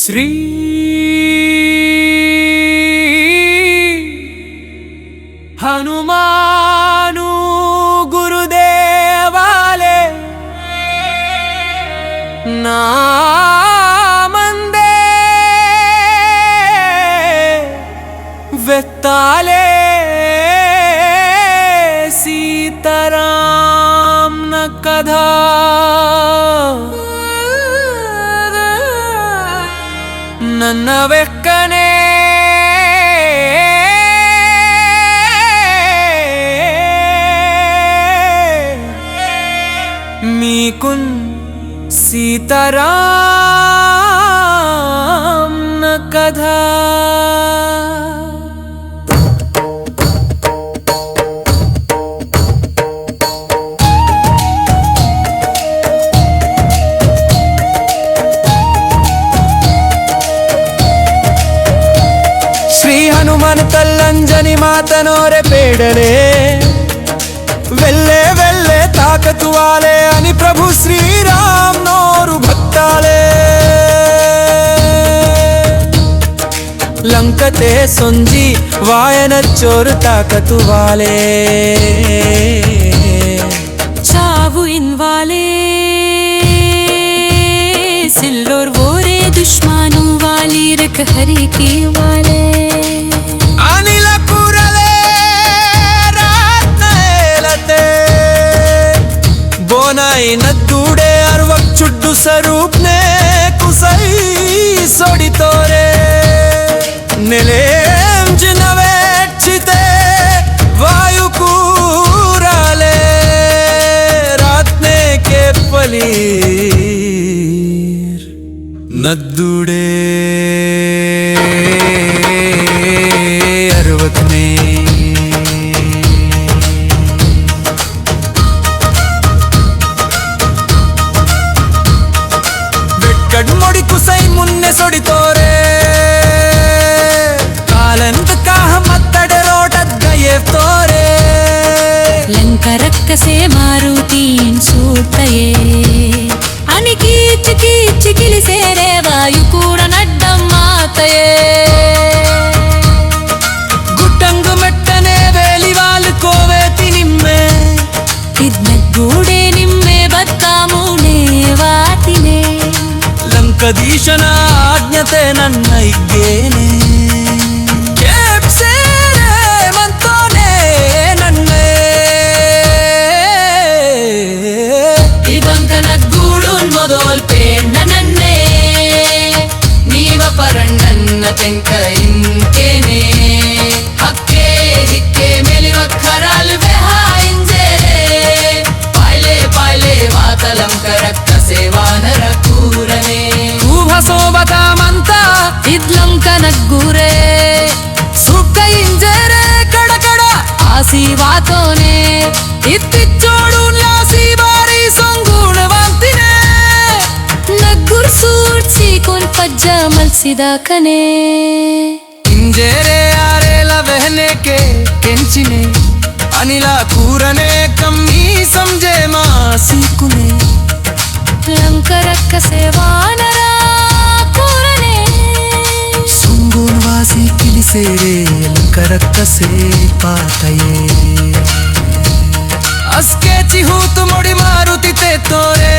श्री हनुमानु गुरुदेवाले नामंदे वेत्ताले सीताराम न कथा ನನ್ನ ಬೆಕ್ಕನೆ మీకున్ सीताराम न कथा हनुमान तल्लंजनी मातनोरे पेडले वेल्ले वेल्ले ताकतु वाले अनि प्रभु श्रीराम नोरु भक्ताले लंकते सोंजी वायन चोर ताकतु वाले चावु इन वाले सिल्लोर वोरे दुश्मनों वाली रख हरी की वाले नद्दूडे अरवक चुड्डू स्वरूप ने कुसई सोड़ी तोरे नेलेंज नवेक्षिते वायु कूराले रातने के पलीर नद्दूडे अरवक ने गडमोड़ी कुसई मुन्ने सोड़ी तोरे कालंत काह मत्तडे रोटद गये तोरे लंका रक्कसे मारुतीन सूटये अनि कीच कीच किलिसेरे वायु कूड नड्डम मातये गुट्टंगु मेट्टने वेली वाल कोवेति निम्मे इद्नगूडे निम्मे बत्तामुने वातिने ಲಂಕದೀಶನ ಆಜ್ಞತೆ ನನ್ನ ಇದ್ದೇನೆ ಮಂತೋನೆ ನನ್ನೇ ಇವಂಕನ ಗೂಡೂನ್ ಮೊದಲ್ ಪೇಣ್ಣ ನನ್ನೇ ನೀವ ಪರಣ್ಣನ್ನ ತೆಂಕ ಇಂಕೇನೆ ಹಕ್ಕೆ ಹಿಕ್ಕೆ ಮೇಲಿವ ಖರಾಲ್ ಬೆಹಾಯಿಂಜೇರೆ ಪಾಯ್ಲೆ ಪಾಯ್ಲೆ ವಾತಲಂಕರಕ್ಕ ಸೇವಾನರ ಕೂರನೆ ಸೋಬತಾಮಂತ ಇದ್ಲಂಕನಗ್ಗೂರೆ ಸುಕ್ಕ ಇಂಜರೆ ಕಡಕಡ ಆಸಿ ವಾತೋನೆ ಇತ್ತಿಚ್ಚೋಡು ಲಾಸಿ ಬಾರಿ ಸಂಗೂಣವಂತಿನೆ ನಗ್ಗುರ್ ಸೂಡ್ಸಿ ಕೊನ್ ಪಜ್ಜ ಮಲ್ಸಿದ ಕನೆ ಇಂಜರೆ ಆರೆಲ ಬಹನೆ के ಕೆಂಚಿನೆ ಅನಿಲ ಕೂರನೆ ಕಮ್ಮಿ ಸಮಜೆ ಮಾಸಿ ಕುನೆ ಲಂಕರಕ್ಕ ಸೇವಾನರ वासी किलिसेरे लंकरक्कसे पातये अस्के चिहूत मोड़ी मारुति ते तोरे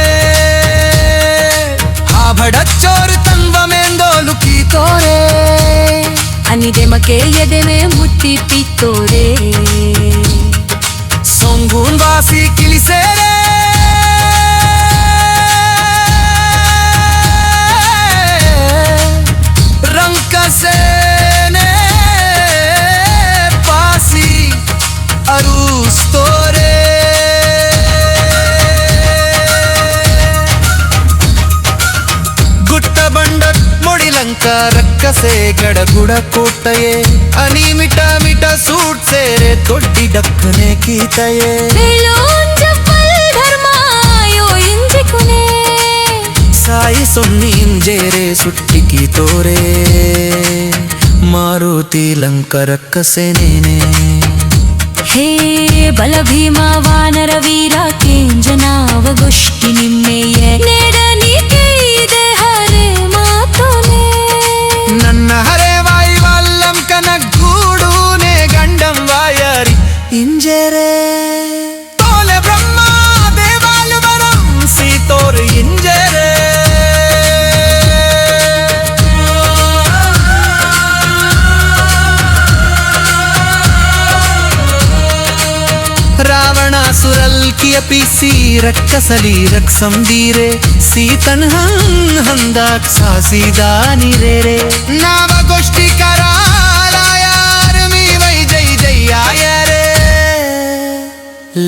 हा भड़च्चोर तन्व मेंदोलु की तोरे अनिदे मके यदे में मुट्टी पितोरे सोंगून वासी किलिसेरे रंकसेने पासी अरूस तोरे गुट्ट बंडक मोड़ी लंका रक्कसे गड़गुड़ कोटये अनि मिटा मिटा सूट सेरे तोड्डी डक्कने कीतये साई सुन्नी इंजेरे सुट्टी की तोरे मारुति लंकरक्कसे नेने हे बल भीमा वानर वीर केंजनाव गोष्ठी निम्मेये नेडनी के दे हरे मातोने किया पीसी रक्कसली रक्सम दीरे सीतन हंदाक सासीदानी रे नाव गोष्टी कराला यार मी वै जय जय आया रे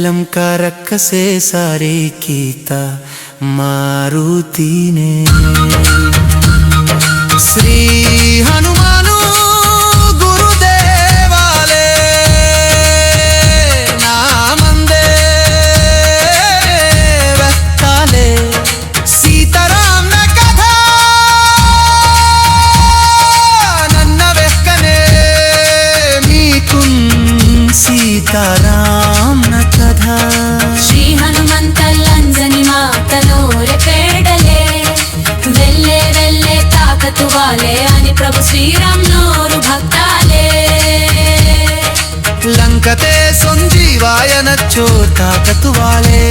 लंका रक्कसे सारे कीता मारुति ने श्री हनुमानु गुरुदेवाले नामंदे वक्ताले सीताराम न कथा नन्न वेक्कने मीकुन सीताराम न कथा శ్రీ హనుమంతల్లంజని మాటలోరె పేడలే వెళ్ళే వెళ్ళే తాకతు వాలే అని ప్రభు శ్రీరామ్ నోరు భక్తాలే लंकते संजीवाय नच्चो ताकत वाले